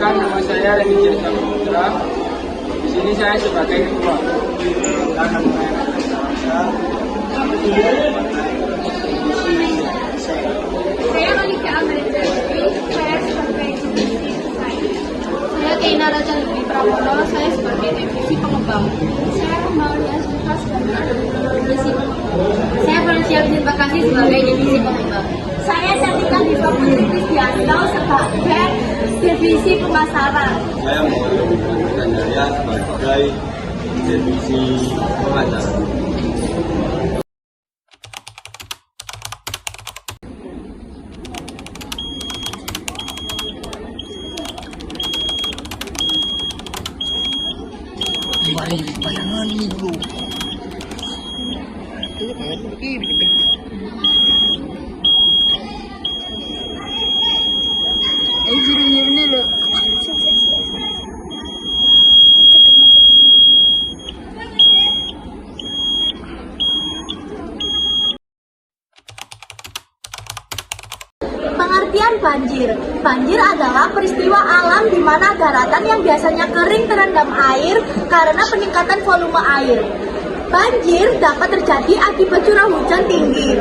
Perkenalkan, nama saya Reni Jirta Putra. Di sini saya sebagai ketua. Nama Saya Monica Amelia, saya sebagai divisi desain. Saya Keina Raja Lebih Pramono, saya sebagai divisi pengembang. Saya Kemalia Suka sebagai divisi pengembang. Saya Valencia Binta Kasih sebagai divisi pengembang. Saya Satika Diva Putri Kristianto sebagai divisi pemasaran. Saya Muhammad Gandaria sebagai divisi pengacara. Pengertian banjir. Banjir adalah peristiwa alam di mana daratan yang biasanya kering terendam air karena peningkatan volume air. Banjir dapat terjadi akibat curah hujan tinggi,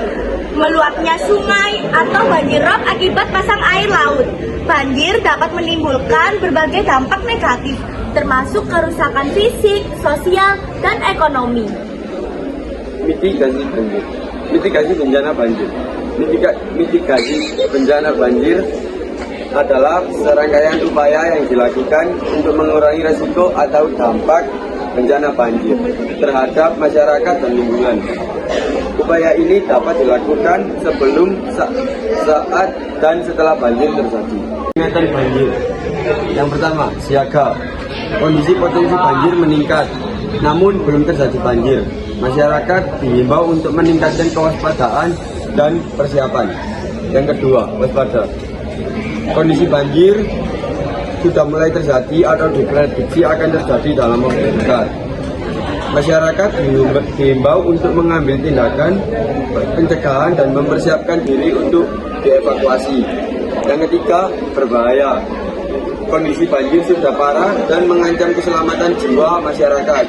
meluapnya sungai, atau banjir rob akibat pasang air laut. Banjir dapat menimbulkan berbagai dampak negatif, termasuk kerusakan fisik, sosial, dan ekonomi. Mitigasi banjir. Mitigasi bencana banjir. Mitigasi bencana banjir adalah serangkaian upaya yang dilakukan untuk mengurangi resiko atau dampak bencana banjir terhadap masyarakat dan lingkungan. Upaya ini dapat dilakukan sebelum, saat, dan setelah banjir terjadi. Peringatan banjir. Yang pertama, siaga. Kondisi potensi banjir meningkat, namun belum terjadi banjir. Masyarakat dihimbau untuk meningkatkan kewaspadaan dan persiapan. Yang kedua, waspada. Kondisi banjir sudah mulai terjadi atau diprediksi akan terjadi dalam waktu dekat. Masyarakat dihimbau untuk mengambil tindakan pencegahan dan mempersiapkan diri untuk dievakuasi. Yang ketiga, berbahaya. Kondisi banjir sudah parah dan mengancam keselamatan jiwa masyarakat.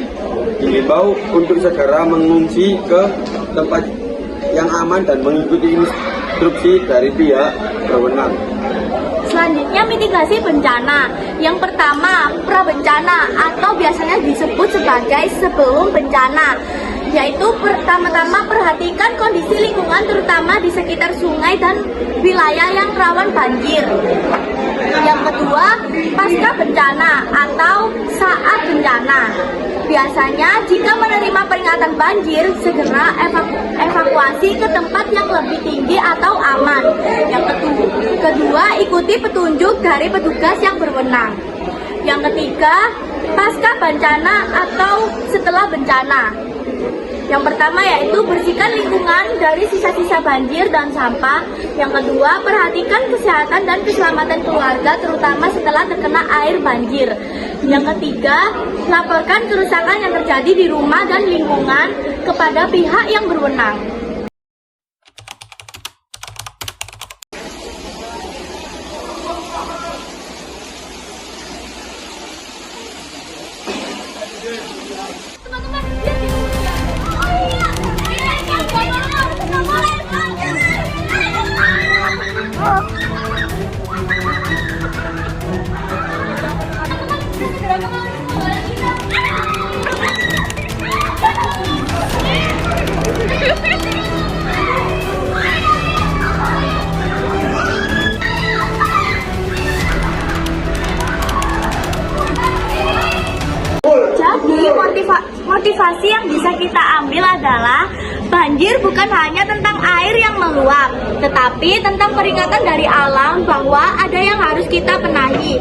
Dihimbau untuk segera mengungsi ke tempat yang aman dan mengikuti instruksi dari pihak berwenang. Selanjutnya, mitigasi bencana. Yang pertama, prabencana atau biasanya disebut sebagai sebelum bencana, yaitu pertama-tama perhatikan kondisi lingkungan terutama di sekitar sungai dan wilayah yang rawan banjir. Yang kedua, pasca bencana atau saat bencana. Biasanya jika menerima peringatan banjir, segera evakuasi ke tempat yang lebih tinggi atau aman. Yang kedua, ikuti petunjuk dari petugas yang berwenang. Yang ketiga, pasca bencana atau setelah bencana. Yang pertama yaitu bersihkan lingkungan dari sisa-sisa banjir dan sampah. Yang kedua, perhatikan kesehatan dan keselamatan keluarga terutama setelah terkena air banjir. Yang ketiga, laporkan kerusakan yang terjadi di rumah dan lingkungan kepada pihak yang berwenang. Jadi motivasi yang bisa kita ambil adalah banjir bukan hanya tentang air yang meluap, tetapi tentang peringatan dari alam bahwa ada yang harus kita benahi.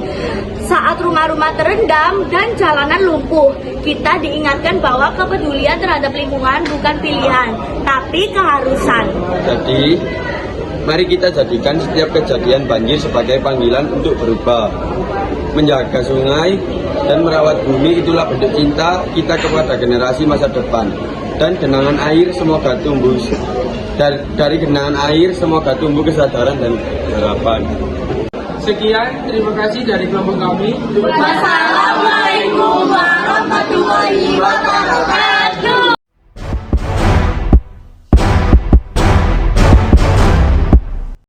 Saat rumah-rumah terendam dan jalanan lumpuh, kita diingatkan bahwa kepedulian terhadap lingkungan bukan pilihan, tapi keharusan. Jadi, mari kita jadikan setiap kejadian banjir sebagai panggilan untuk berubah. Menjaga sungai dan merawat bumi itulah bentuk cinta kita kepada generasi masa depan. Dan genangan air semoga tumbuh. Dari genangan air semoga tumbuh kesadaran dan harapan. Sekian, terima kasih dari kelompok kami. Wassalamualaikum warahmatullahi wabarakatuh.